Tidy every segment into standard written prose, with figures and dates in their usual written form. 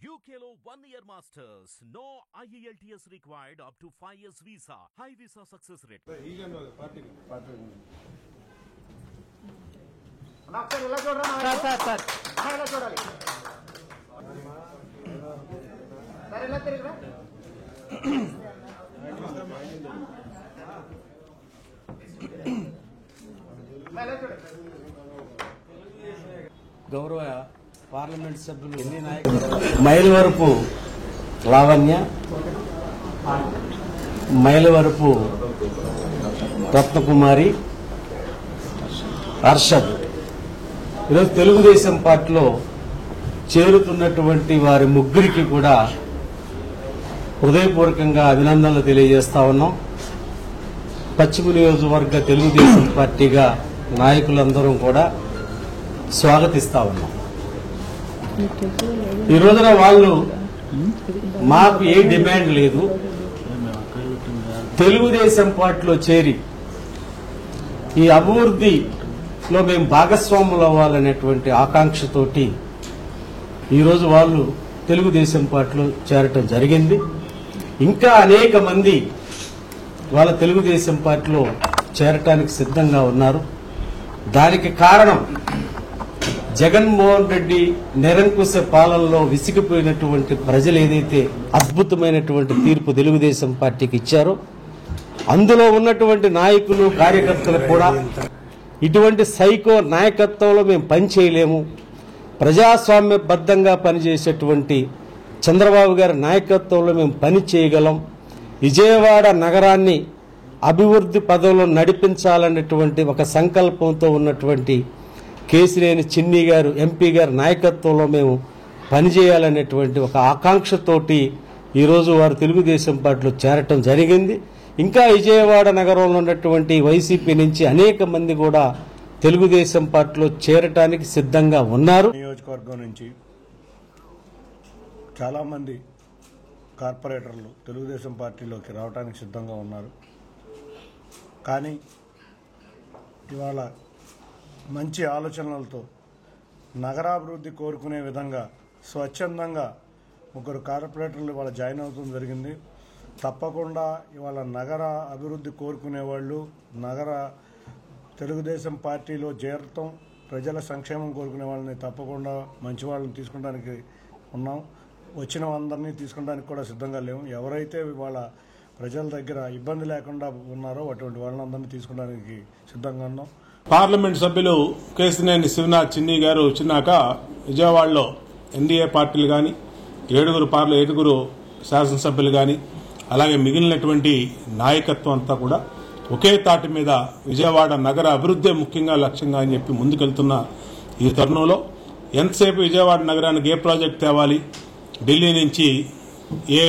UKLO 1 year masters. No IELTS required up to 5 years visa. High visa success rate. గౌరవ parliament సభ్యులు ఎన్ని నాయకులు మైలవరపు లావణ్య, మైలవరపు రత్నకుమారి, హర్షద్ ఈరోజు తెలుగుదేశం పార్టీలో చేరుతున్నటువంటి వారి ముగ్గురికి కూడా హృదయపూర్వకంగా అభినందనలు తెలియజేస్తా ఉన్నాం. పశ్చిమ నియోజకవర్గ తెలుగుదేశం పార్టీగా నాయకులందరం కూడా స్వాగతిస్తా ఉన్నాం. ఈ రోజున వాళ్ళు మాకు ఏ డిమాండ్ లేదు, తెలుగుదేశం పార్టీలో చేరి ఈ అభివృద్ధిలో మేము భాగస్వాములు అవ్వాలనేటువంటి ఆకాంక్షతోటి ఈరోజు వాళ్ళు తెలుగుదేశం పార్టీలో చేరటం జరిగింది. ఇంకా అనేక మంది వాళ్ళ తెలుగుదేశం పార్టీలో చేరటానికి సిద్ధంగా ఉన్నారు. దానికి కారణం జగన్మోహన్ రెడ్డి నిరంకుశ పాలనలో విసిగిపోయినటువంటి ప్రజలు ఏదైతే అద్భుతమైనటువంటి తీర్పు తెలుగుదేశం పార్టీకి ఇచ్చారో, అందులో ఉన్నటువంటి నాయకులు కార్యకర్తలు కూడా ఇటువంటి సైకో నాయకత్వంలో మేము పనిచేయలేము, ప్రజాస్వామ్యబద్ధంగా పనిచేసేటువంటి చంద్రబాబు గారి నాయకత్వంలో మేము పని చేయగలం, విజయవాడ నగరాన్ని అభివృద్ధి పదంలో నడిపించాలన్నటువంటి ఒక సంకల్పంతో ఉన్నటువంటి కేసినేని చిన్ని గారు ఎంపీ గారి నాయకత్వంలో మేము పనిచేయాలనేటువంటి ఒక ఆకాంక్షతోటి ఈరోజు వారు తెలుగుదేశం పార్టీలో చేరటం జరిగింది. ఇంకా విజయవాడ నగరంలో ఉన్నటువంటి వైసీపీ నుంచి అనేక మంది కూడా తెలుగుదేశం పార్టీలో చేరటానికి సిద్ధంగా ఉన్నారు. నియోజకవర్గం నుంచి చాలామంది కార్పొరేటర్లు తెలుగుదేశం పార్టీలోకి రావడానికి సిద్ధంగా ఉన్నారు. కానీ ఇవాళ మంచి ఆలోచనలతో నగరాభివృద్ధి కోరుకునే విధంగా స్వచ్ఛందంగా ముగ్గురు కార్పొరేటర్లు ఇవాళ జాయిన్ అవుతుంది జరిగింది. తప్పకుండా ఇవాళ నగర అభివృద్ధి కోరుకునే వాళ్ళు నగర తెలుగుదేశం పార్టీలో చేరటం, ప్రజల సంక్షేమం కోరుకునే వాళ్ళని తప్పకుండా మంచి వాళ్ళని తీసుకోవడానికి ఉన్నాం. వచ్చిన అందరినీ తీసుకోవడానికి కూడా సిద్ధంగా లేవు. ఎవరైతే ఇవాళ ప్రజల దగ్గర ఇబ్బంది లేకుండా ఉన్నారో అటువంటి వాళ్ళందరినీ తీసుకోవడానికి సిద్ధంగా ఉన్నాం. పార్లమెంట్ సభ్యులు కేసినేని శివనాథ్ చిన్ని గారు వచ్చినాక విజయవాడలో ఎన్డీఏ పార్టీలు కానీ ఏడుగురు శాసనసభ్యులు కానీ అలాగే మిగిలినటువంటి నాయకత్వం అంతా కూడా ఒకే తాటి మీద విజయవాడ నగర అభివృద్ధి ముఖ్యంగా లక్ష్యంగా అని చెప్పి ముందుకెళ్తున్న ఈ తరుణంలో ఎంతసేపు విజయవాడ నగరానికి ఏ ప్రాజెక్ట్ తేవాలి, ఢిల్లీ నుంచి ఏ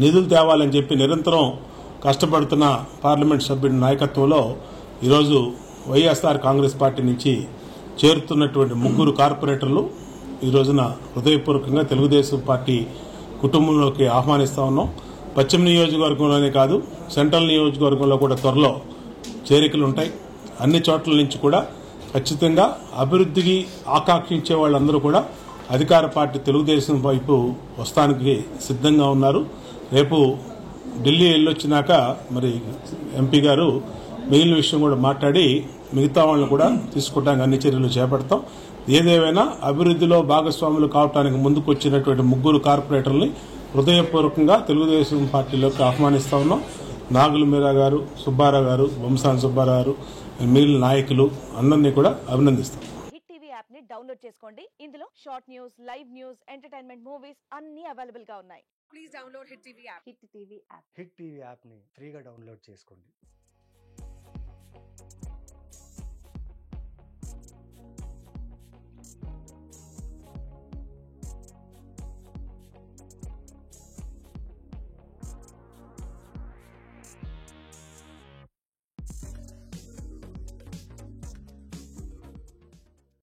నిధులు తేవాలని చెప్పి నిరంతరం కష్టపడుతున్న పార్లమెంట్ సభ్యుడి నాయకత్వంలో ఈరోజు వైఎస్ఆర్ కాంగ్రెస్ పార్టీ నుంచి చేరుతున్నటువంటి ముగ్గురు కార్పొరేటర్లు ఈ రోజున హృదయపూర్వకంగా తెలుగుదేశం పార్టీ కుటుంబంలోకి ఆహ్వానిస్తా ఉన్నాం. పశ్చిమ నియోజకవర్గంలోనే కాదు, సెంట్రల్ నియోజకవర్గంలో కూడా త్వరలో చేరికలు ఉంటాయి. అన్ని చోట్ల నుంచి కూడా ఖచ్చితంగా అభివృద్ధికి ఆకాంక్షించే వాళ్ళందరూ కూడా అధికార పార్టీ తెలుగుదేశం వైపు వస్తానికి సిద్ధంగా ఉన్నారు. రేపు ఢిల్లీ వెళ్ళొచ్చినాక మరి ఎంపీ గారు మిగిలిన విషయం కూడా మాట్లాడి మిగతా వాళ్ళని కూడా తీసుకోవడానికి అన్ని చర్యలు చేపడతాం. ఏదేమైనా అభివృద్ధిలో భాగస్వాములు కావడానికి ముందుకు వచ్చినటువంటి ముగ్గురు కార్పొరేటర్ని హృదయపూర్వకంగా తెలుగుదేశం పార్టీలోకి ఆహ్వానిస్తా ఉన్నాం. నాగుల మీరా గారు, సుబ్బారావు గారు, వంశాన్ సుబ్బారావు గారు, మిగిలిన నాయకులు అందరినీ కూడా అభినందిస్తాం. హిట్ టీవీ యాప్ ని డౌన్లోడ్ చేసుకోండి. ఇందులో short news, live news, entertainment movies అన్ని అవైలబుల్ గా ఉన్నాయి. Please download hit TV app. Hit TV app ని ఫ్రీగా డౌన్లోడ్ చేసుకోండి.